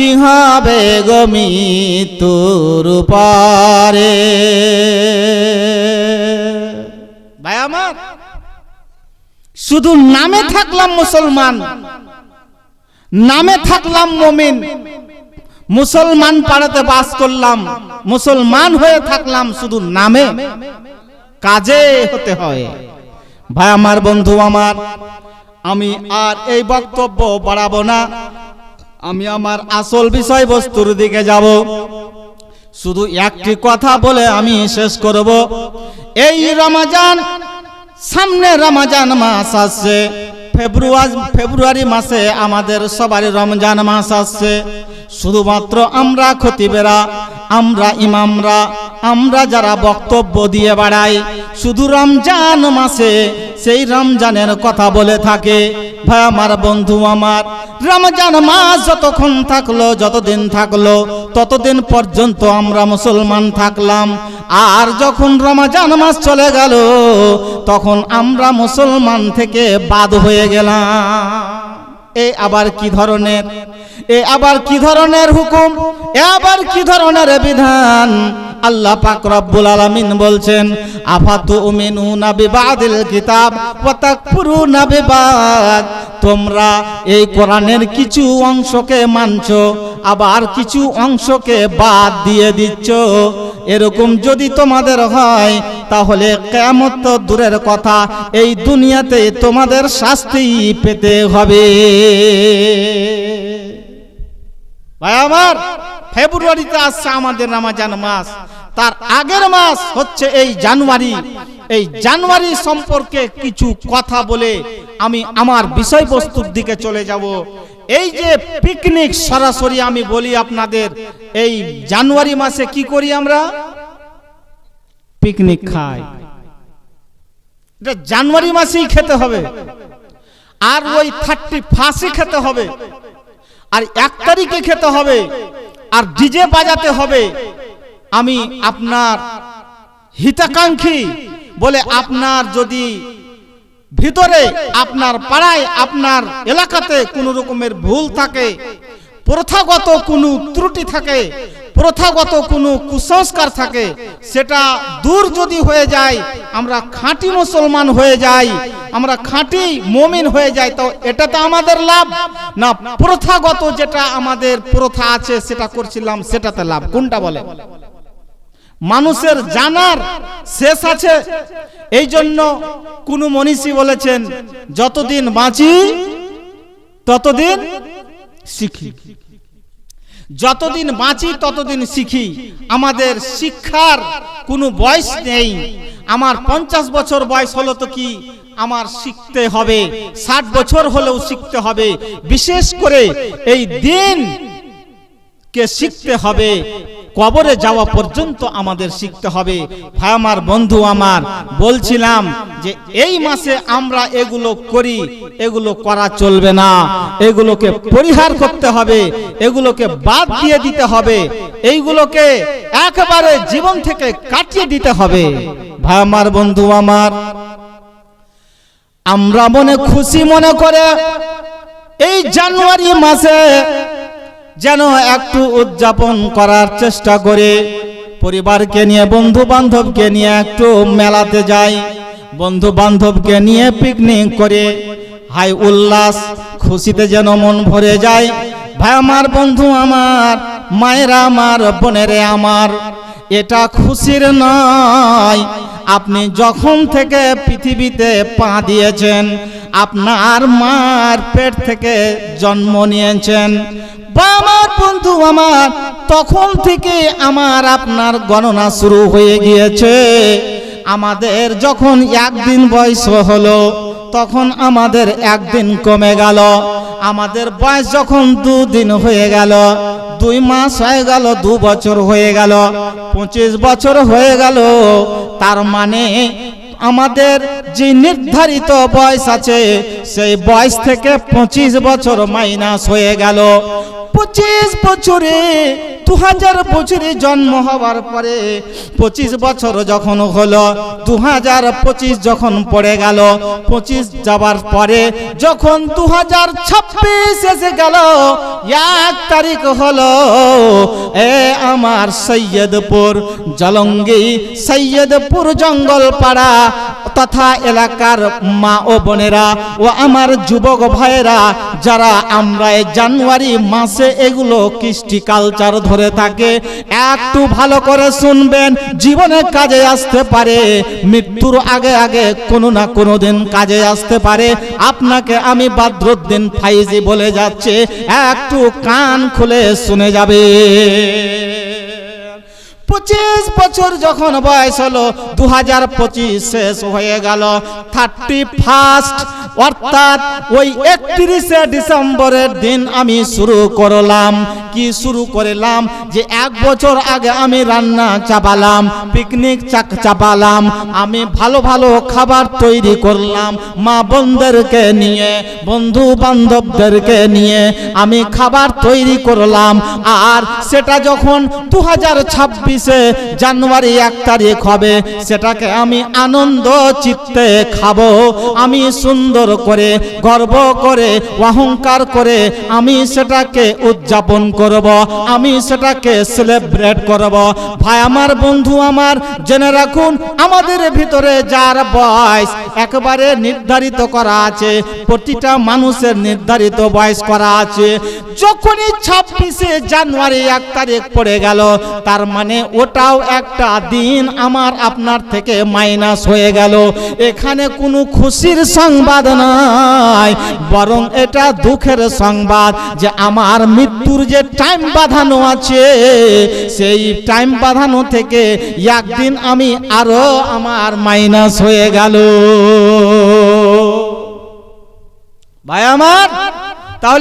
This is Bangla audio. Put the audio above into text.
কি হবে গো মৃত্যুর পরে। ভাই আমার, শুধু নামে থাকলাম মুসলমান, নামে থাকলাম মুমিন, মুসলমান পাড়াতে বাস করলাম, মুসলমান হয়ে থাকলাম শুধু নামে, কাজে হতে হয়। ভাই আমার, বন্ধু আমার, আমি আর এই বক্তব্য বাড়াবো না, আমি আমার আসল বিষয়বস্তুর দিকে যাব। শুধু একটি কথা বলে আমি শেষ করব। এই রমজান, সামনে রমজান মাস আসছে, ফেব্রুয়ারি মাসে আমাদের সবারই রমজান মাস আসছে। শুধুমাত্র আমরা খতিবেরা, আমরা ইমামরা, আমরা যারা বক্তব্য দিয়ে বেড়াই, শুধু রমজান মাসে সেই রমজানের কথা বলে থাকে। ভাই আমার, বন্ধু আমার, রমজান মাস যতক্ষণ থাকলো, যতদিন থাকলো, ততদিন পর্যন্ত আমরা মুসলমান থাকলাম। আর যখন রমজান মাস চলে গেল, তখন আমরা মুসলমান থেকে বাদ হয়ে গেলাম। এ আবার কি ধরনের, এ আবার কি ধরনের হুকুম, এ আবার কি ধরনের বিধান। আল্লাহ পাক রব্বুল আলামিন বলছেন, আফাতুমিনুনা বিবাদিল কিতাব ওয়া তাকফুরুনা বিবাদ। তোমরা এই কোরআনের কিছু অংশকে মানছো, আবার কিছু অংশকে বাদ দিয়ে দিচ্ছ। এরকম যদি তোমাদের হয়, তাহলে কিয়ামত তো দূরের কথা, এই দুনিয়াতে তোমাদের শাস্তি পেতে হবে। ভাই আমার, ফেব্রুয়ারিতে আসছে আমাদের রমজান মাস, তার আগের মাস হচ্ছে এই জানুয়ারি। এই জানুয়ারি সম্পর্কে কিছু কথা বলে আমি আমার বিষয়বস্তুর দিকে চলে যাব। এই যে পিকনিক, সরাসরি আমি বলি আপনাদের, এই জানুয়ারি মাসে কি করি আমরা? পিকনিক খাই। এটা জানুয়ারি মাসেই খেতে হবে, আর ওই 31 খেতে হবে, আর 1 তারিখে খেতে হবে, আর ডিজে বাজাতে হবে। আমি আপনার হিতাকাঙ্ক্ষী বলে, আপনার যদি ভিতরে, আপনার পাড়ায়, আপনার এলাকাতে কোনো রকমের ভুল থাকে, প্রথাগত কোনো ত্রুটি থাকে, প্রথাগত কোনো কুসংস্কার থাকে, সেটা দূর যদি হয়ে যায়, আমরা খাঁটি মুসলমান হয়ে যাই, আমরা খাঁটি মুমিন হয়ে যাই, তো এটা তো আমাদের লাভ না প্রথাগত যেটা আমাদের প্রথা আছে সেটা করছিলাম, সেটাতে লাভ? কোনটা বলে? মানুষের জানার শেষ আছে। এই জন্য কোন মনীষী বলেছেন, যতদিন বাঁচি ততদিন শিখি। যতদিন বাঁচি ততদিন শিখি। আমাদের শিক্ষার কোনো বয়স নেই। আমার 50 বছর বয়স হলো তো কি, আমার শিখতে হবে, 60 বছর হলেও শিখতে হবে। বিশেষ করে এই দিন কে শিখতে হবে, কবরে যাওয়া পর্যন্ত আমাদের শিখতে হবে। ভাই আমার, বন্ধু আমার, বলছিলাম যে এই মাসে আমরা এগুলো করি, এগুলো করা চলবে না, এগুলোকে পরিহার করতে হবে, এগুলোকে বাদ দিয়ে দিতে হবে, এইগুলোকে একেবারে জীবন থেকে কাটিয়ে দিতে হবে। ভাই আমার, বন্ধু আমার, আমরা মনে খুশি মনে করে এই জানুয়ারি মাসে যেন একটু উদযাপন করার চেষ্টা করে, পরিবারকে নিয়ে, বন্ধু বান্ধবকে নিয়ে একটু মেলাতে যাই, বন্ধু বান্ধবকে নিয়ে পিকনিক করে হাই উল্লাস, খুশিতে যেন মন ভরে যায়। ভাই আমার, বন্ধু আমার, মায়েরা আমার, বোনেরে আমার, এটা খুশির নয়। আপনি যখন থেকে পৃথিবীতে পা দিয়েছেন, আপনার মার পেট থেকে জন্ম নিয়েছেন, বা আমার বন্ধু আমার, তখন থেকে আমার আপনার গণনা শুরু হয়ে গিয়েছে। আমাদের যখন 1 দিন বয়স হলো, তখন আমাদের 1 দিন কমে গেল। আমাদের বয়স যখন 2 দিন হয়ে গেল, 2 মাস হয়ে গেল, 2 বছর হয়ে গেল, 25 বছর হয়ে গেল। তার মানে আমাদের যে নির্ধারিত বয়স আছে, সেই বয়স থেকে 25 বছর মাইনাস হয়ে গেল। 25 বছরে 2000 বছরে জন্ম হওয়ার পরে 25 বছর যখন হলো, 2025 যখন পড়ে গেল, 25 যাবার পরে যখন 2026 এসে গেল, 1 তারিখ হলো, এ আমার সৈয়দপুর জলঙ্গি, সৈয়দপুর জঙ্গলপাড়া তথা এলাকার মা ও বোনেরা ও আমার যুবক ভাইয়েরা, যারা আমরা এই জানুয়ারি মাসে এগুলো কৃষ্টি কালচার ধরে থাকে, একটু ভালো করে শুনবেন, জীবনে কাজে আসতে পারে, মৃত্যুর আগে আগে কোনো না কোনো দিন কাজে আসতে পারে। আপনাকে আমি বদরুদ্দিন ফাইজি বলে যাচ্ছে, একটু কান খুলে শুনে যাবে। 25 বছর যখন বয়স হলো, 2025 শেষ হয়ে গেল, 31 অর্থাৎ ওই 31শে ডিসেম্বরের দিন আমি শুরু করলাম। কি শুরু করলাম? যে 1 বছর আগে আমি রান্না চাপালাম, পিকনিক চাপালাম, আমি ভালো ভালো খাবার তৈরি করলাম, মা বোনদেরকে নিয়ে, বন্ধু বান্ধবদেরকে নিয়ে আমি খাবার তৈরি করলাম। আর সেটা যখন 2026 জানুয়ারি 1 তারিখ হবে, সেটাকে আমি আনন্দ চিত্তে খাবো, আমি সুন্দর করে, গর্ব করে, অহংকার করে আমি সেটাকে উদযাপন করব, আমি সেটাকে সেলিব্রেট করব। ভাই আমার, বন্ধু আমার, জেনে রাখুন, আমাদের ভিতরে যার বয়স একেবারে নির্ধারিত করা আছে, প্রতিটা মানুষের নির্ধারিত বয়স করা আছে। যখনই 26শে জানুয়ারি 1 তারিখ পড়ে গেল, তার মানে ওটাও একটা দিন আমার আপনার থেকে মাইনাস হয়ে গেল। এখানে কোনো খুশির সংবাদ নাই, বরং এটা দুঃখের সংবাদ যে আমার মৃত্যুর যে টাইম বাঁধানো আছে, সেই টাইম বাঁধানো থেকে একদিন আমি আরো আমার মাইনাস হয়ে গেল। ভাই আমার, তাহলে